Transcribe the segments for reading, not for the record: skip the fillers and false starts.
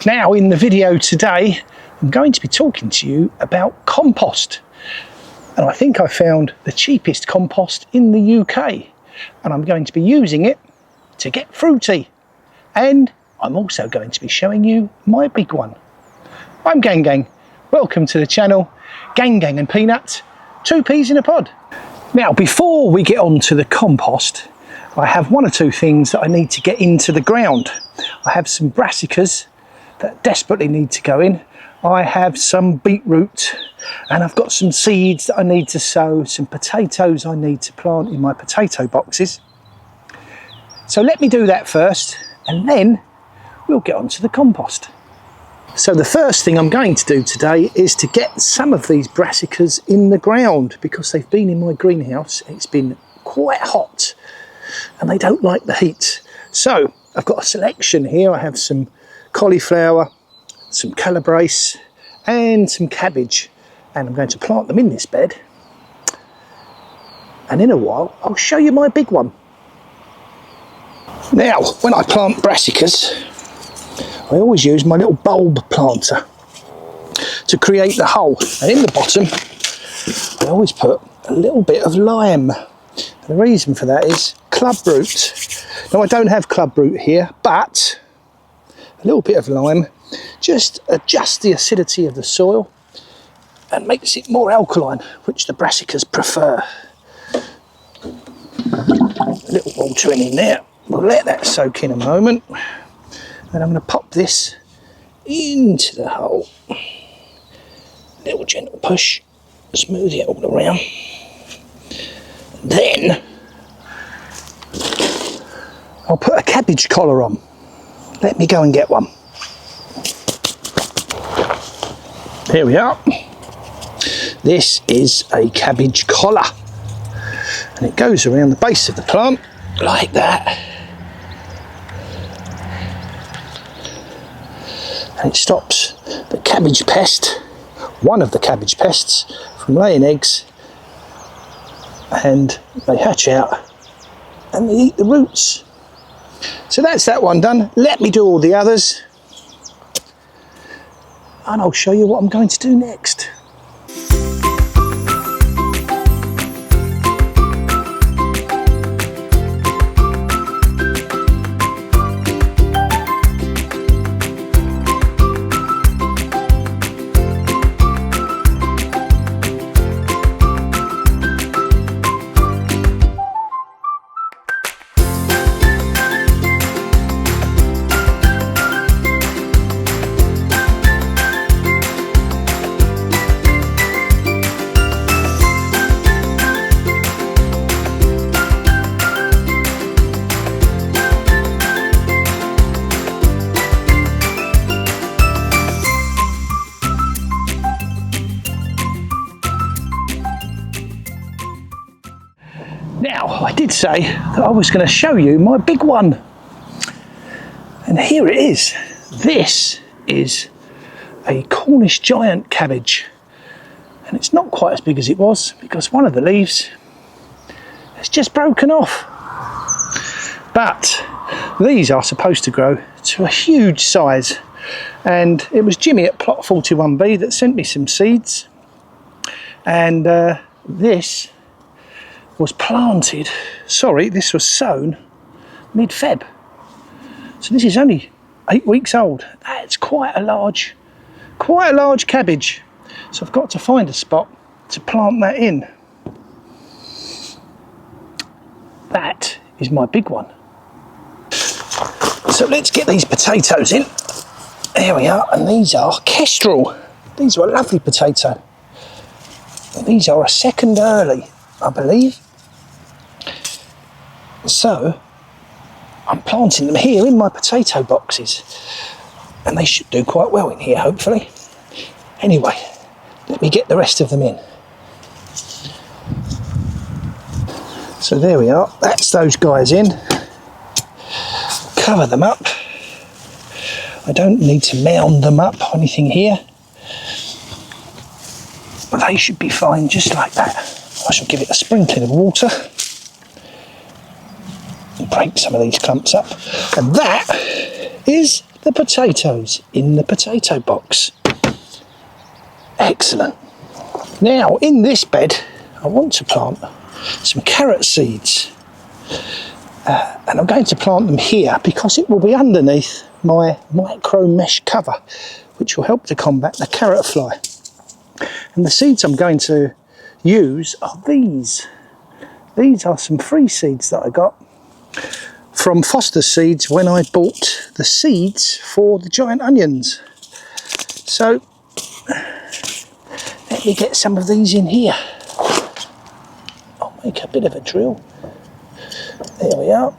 Now in the video today, I'm going to be talking to you about compost. And I think I found the cheapest compost in the UK. And I'm going to be using it to get fruity. And I'm also going to be showing you my big one. I'm Gang Gang. Welcome to the channel, Gang Gang and Peanuts, 2 peas in a pod. Now, before we get on to the compost, I have 1 or 2 things that I need to get into the ground. I have some brassicas that desperately need to go in. I have some beetroot, and I've got some seeds that I need to sow, some potatoes I need to plant in my potato boxes. So let me do that first, and then we'll get on to the compost. So the first thing I'm going to do today is to get some of these brassicas in the ground, because they've been in my greenhouse. It's been quite hot and they don't like the heat. So I've got a selection here. I have some cauliflower, some calabrese and some cabbage, and I'm going to plant them in this bed, and in a while I'll show you my big one. Now, when I plant brassicas, I always use my little bulb planter to create the hole, and in the bottom I always put a little bit of lime. And the reason for that is clubroot. Now, I don't have clubroot here, but a little bit of lime just adjusts the acidity of the soil and makes it more alkaline, which the brassicas prefer. A little water in there. We'll let that soak in a moment. And I'm going to pop this into the hole. Little gentle push, smooth it all around. Then I'll put a cabbage collar on. Let me go and get one. Here we are. This is a cabbage collar, and it goes around the base of the plant like that, and it stops the cabbage pest, one of the cabbage pests, from laying eggs, and they hatch out and they eat the roots. So that's that one done. Let me do all the others, and I'll show you what I'm going to do next. Now, I did say that I was going to show you my big one, and here it is. This is a Cornish giant cabbage, and it's not quite as big as it was because one of the leaves has just broken off. But these are supposed to grow to a huge size, and it was Jimmy at plot 41B that sent me some seeds, and this was this was sown mid-Feb. So this is only 8 weeks old. That's quite a large cabbage. So I've got to find a spot to plant that in. That is my big one. So let's get these potatoes in. There we are, and these are Kestrel. These are a lovely potato. And these are a second early, I believe. So I'm planting them here in my potato boxes, and they should do quite well in here, hopefully. Anyway, let me get the rest of them in. So there we are, that's those guys in. Cover them up. I don't need to mound them up or anything here. They should be fine just like that. I shall give it a sprinkling of water and break some of these clumps up. And that is the potatoes in the potato box. Excellent. Now in this bed I want to plant some carrot seeds, and I'm going to plant them here because it will be underneath my micro mesh cover, which will help to combat the carrot fly. And the seeds I'm going to use are these. These are some free seeds that I got from Foster Seeds when I bought the seeds for the giant onions. So let me get some of these in here. I'll make a bit of a drill. There we are.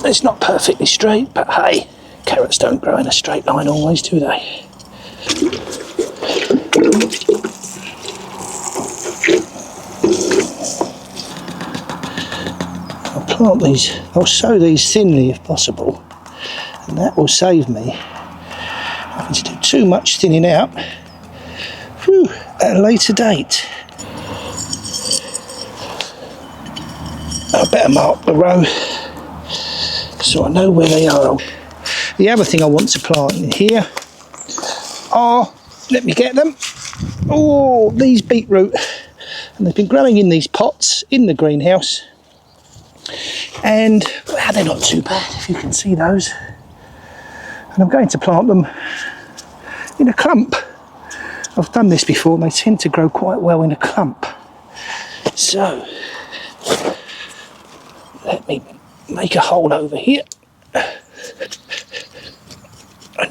It's not perfectly straight, but hey, carrots don't grow in a straight line always, do they? I'll plant these, I'll sow these thinly if possible, and that will save me having to do too much thinning out at a later date. I better mark the row so I know where they are. The other thing I want to plant in here are, let me get them, oh, these beetroot, and they've been growing in these pots in the greenhouse, and well, they're not too bad if you can see those, and I'm going to plant them in a clump. I've done this before and they tend to grow quite well in a clump. So let me make a hole over here and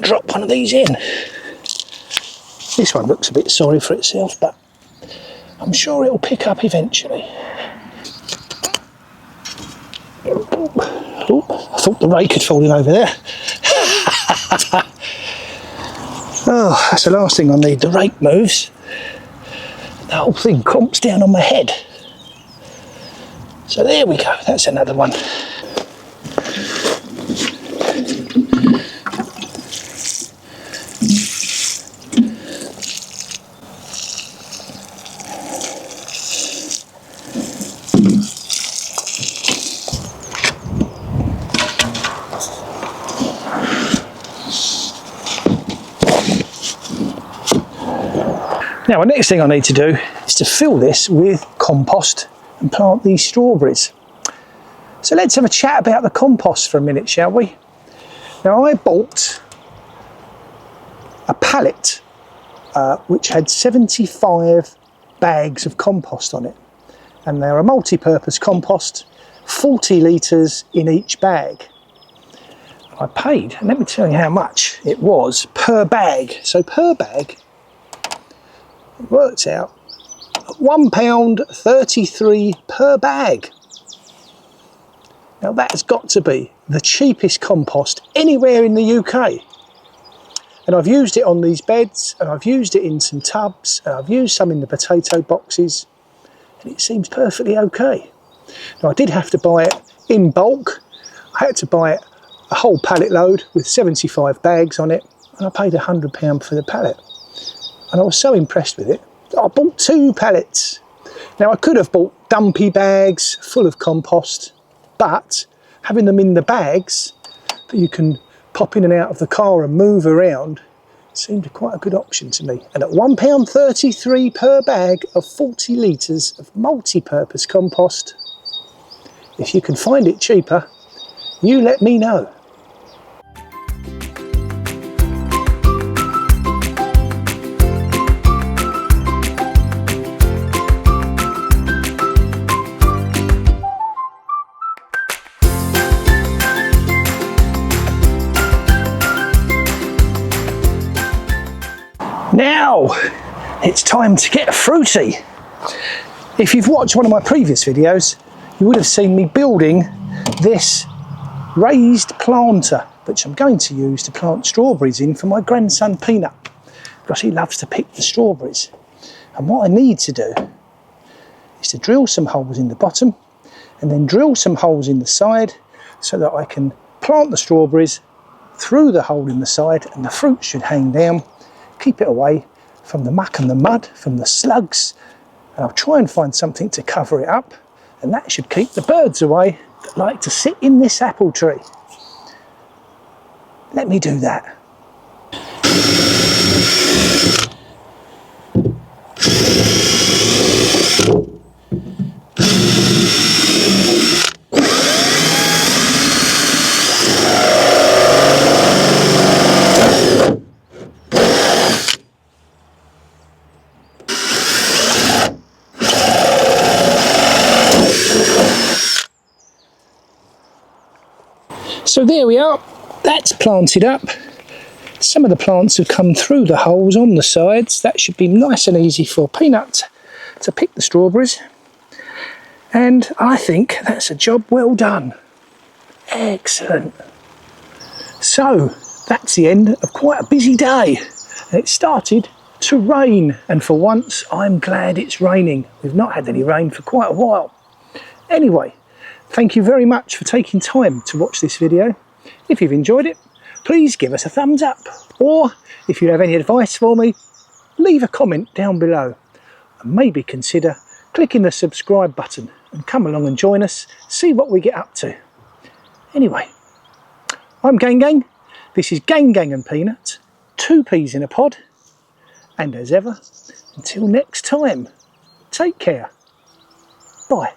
drop one of these in. This one looks a bit sorry for itself, but I'm sure it'll pick up eventually. Oh, I thought the rake had fallen over there. Oh, that's the last thing I need. The rake moves. The whole thing clumps down on my head. So there we go, that's another one. Now, the next thing I need to do is to fill this with compost and plant these strawberries. So let's have a chat about the compost for a minute, shall we? Now, I bought a pallet which had 75 bags of compost on it, and they're a multi-purpose compost, 40 litres in each bag. I paid, and let me tell you how much it was per bag. So per bag, it works out £1.33 per bag. Now that's got to be the cheapest compost anywhere in the UK. And I've used it on these beds, and I've used it in some tubs, and I've used some in the potato boxes, and it seems perfectly okay. Now I did have to buy it in bulk. I had to buy it a whole pallet load with 75 bags on it, and I paid £100 for the pallet. And I was so impressed with it that I bought 2 pallets. Now I could have bought dumpy bags full of compost, but having them in the bags that you can pop in and out of the car and move around seemed quite a good option to me. And at £1.33 per bag of 40 litres of multi-purpose compost, if you can find it cheaper, you let me know. Now it's time to get fruity. If you've watched one of my previous videos, you would have seen me building this raised planter, which I'm going to use to plant strawberries in for my grandson Peanut, because he loves to pick the strawberries. And what I need to do is to drill some holes in the bottom and then drill some holes in the side so that I can plant the strawberries through the hole in the side, and the fruit should hang down. Keep it away from the muck and the mud, from the slugs, and I'll try and find something to cover it up, and that should keep the birds away that like to sit in this apple tree. let me do that. So there we are, that's planted up. Some of the plants have come through the holes on the sides. That should be nice and easy for Peanut to pick the strawberries. And I think that's a job well done. Excellent. So that's the end of quite a busy day. It started to rain, and for once I'm glad it's raining. We've not had any rain for quite a while. Anyway, thank you very much for taking time to watch this video. If you've enjoyed it, please give us a thumbs up, or if you have any advice for me, leave a comment down below, and maybe consider clicking the subscribe button and come along and join us, see what we get up to. Anyway, I'm Gang Gang, this is Gang Gang and Peanut, 2 peas in a pod, and as ever, until next time, take care, bye.